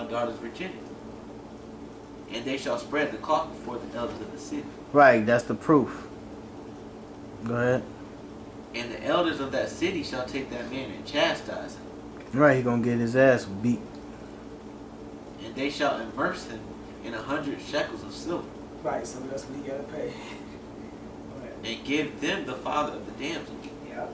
daughter's virginity. And they shall spread the cloth before the elders of the city. Right, that's the proof. Go ahead. And the elders of that city shall take that man and chastise him. Right, he gonna get his ass beat. And they shall immerse him in 100 shekels of silver. Right, so that's what he gotta pay. And give them the father of the damsel. Yeah.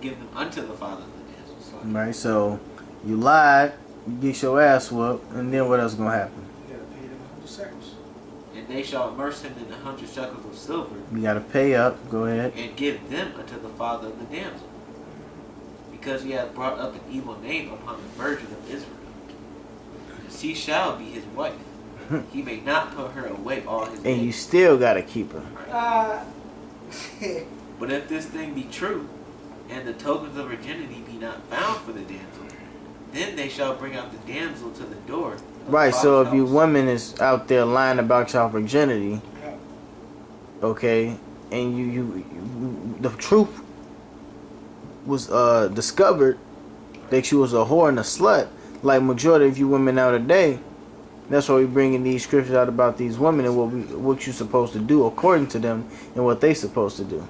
Give them unto the father of the damsel. Sorry. Right, so you lied, you get your ass whooped, and then what else gonna happen? You gotta pay them 100 shekels. And they shall immerse him in 100 shekels of silver. You gotta pay up. Go ahead. And give them unto the father of the damsel. Because he hath brought up an evil name upon the virgin of Israel. And she shall be his wife. He may not put her away all his days. And you still gotta keep her. But if this thing be true, and the tokens of virginity be not found for the damsel, then they shall bring out the damsel to the door. Right, so if your woman is out there lying about your virginity, okay, and you the truth was discovered that you was a whore and a slut, like majority of you women out today. That's why we bringing these scriptures out about these women and what you're supposed to do according to them and what they supposed to do.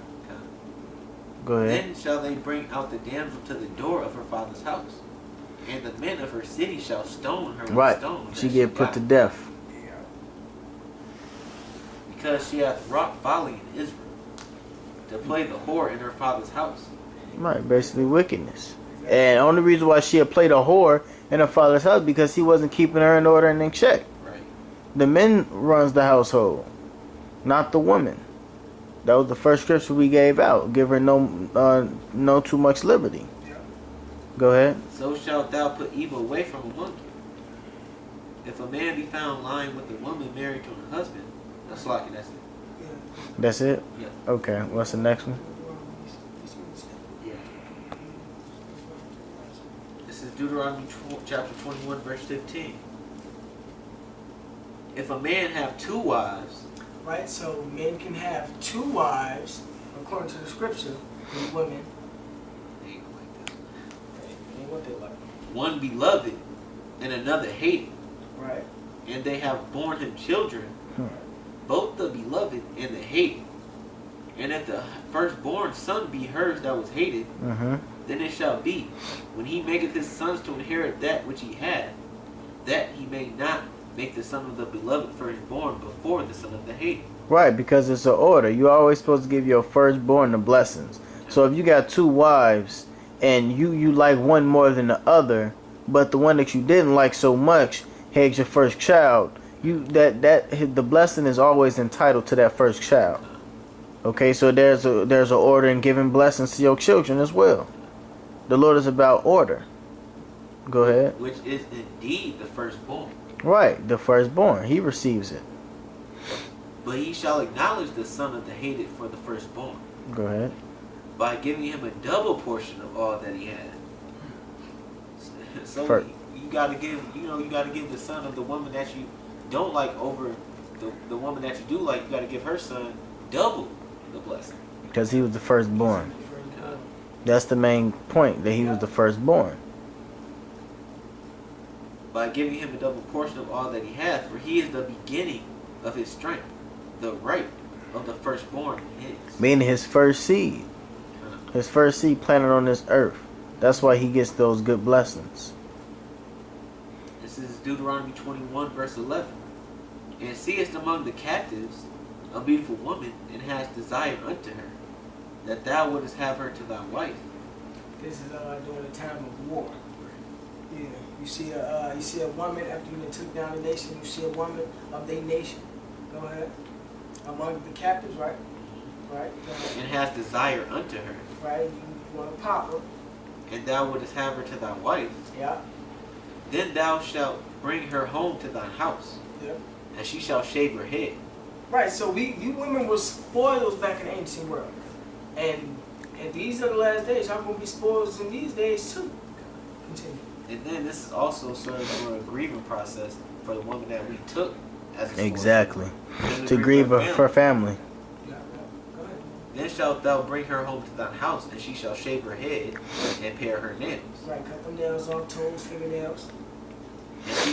Go ahead. Then shall they bring out the damsel to the door of her father's house, and the men of her city shall stone her with stones. She get put to death. Because she hath wrought folly in Israel, to play the whore in her father's house. Right, basically wickedness. And only reason why she had played a whore in her father's house because he wasn't keeping her in order and in check. Right. The man runs the household, not the woman. That was the first scripture we gave out. Give her no too much liberty. Yeah. Go ahead. So shalt thou put evil away from among you. If a man be found lying with a woman married to a husband, that's like it. That's it. That's it? Yeah. Okay, what's the next one? Yeah. This is Deuteronomy chapter 21, verse 15. If a man have 2 wives, Right, so men can have 2 wives, according to the scripture, and women. they ain't like this. And what they like. One beloved and another hated, Right. and they have borne him children, both the beloved and the hated. And if the firstborn son be hers that was hated, then it shall be, when he maketh his sons to inherit that which he had, that he may not make the son of the beloved firstborn before the son of the hated. Right, because it's an order. You're always supposed to give your firstborn the blessings. So if you got 2 wives and you like one more than the other, but the one that you didn't like so much had your first child, the blessing is always entitled to that first child. Okay, so there's an order in giving blessings to your children as well. The Lord is about order. Go ahead. Which is indeed the firstborn. Right, the firstborn. He receives it. But he shall acknowledge the son of the hated for the firstborn, Go ahead. by giving him a double portion of all that he had. So you gotta give the son of the woman that you don't like over the woman that you do like. You gotta give her son double the blessing. Because he was the firstborn. That's the main point, that he was the firstborn. By giving him a double portion of all that he hath, for he is the beginning of his strength, the right of the firstborn is. Meaning his first seed. His first seed planted on this earth. That's why he gets those good blessings. This is Deuteronomy 21, verse 11. And seest among the captives a beautiful woman, and hast desire unto her, that thou wouldest have her to thy wife. This is during the time of war. Yeah, you see a woman after you took down the nation. You see a woman of their nation. Go ahead. Among the captives, right? Right. And hast desire unto her, Right. You want to pop her. and thou wouldest have her to thy wife. Yeah. Then thou shalt bring her home to thine house, Yeah. and she shall shave her head. Right. So you women were spoils back in the ancient world, and these are the last days. Y'all gonna be spoils in these days too. Continue. And then this is also served for a grieving process for the woman that we took as a spoil. Exactly. To grieve her family. Yeah. Go ahead. Then shalt thou bring her home to thine house, and she shall shave her head and pare her nails. Right. Cut them nails off, toes, fingernails. And she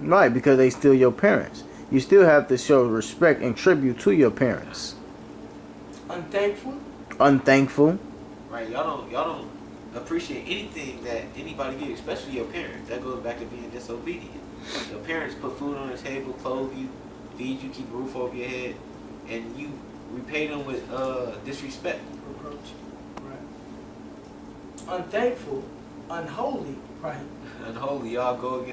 Right, because they still your parents. You still have to show respect and tribute to your parents. Unthankful. Unthankful. Right? Y'all don't appreciate anything that anybody gives, especially your parents. That goes back to being disobedient. Your parents put food on the table, clothe you, feed you, keep a roof over your head, and you repay them with disrespect. Reproach. Right. Unthankful. Unholy. Right. Unholy, y'all go against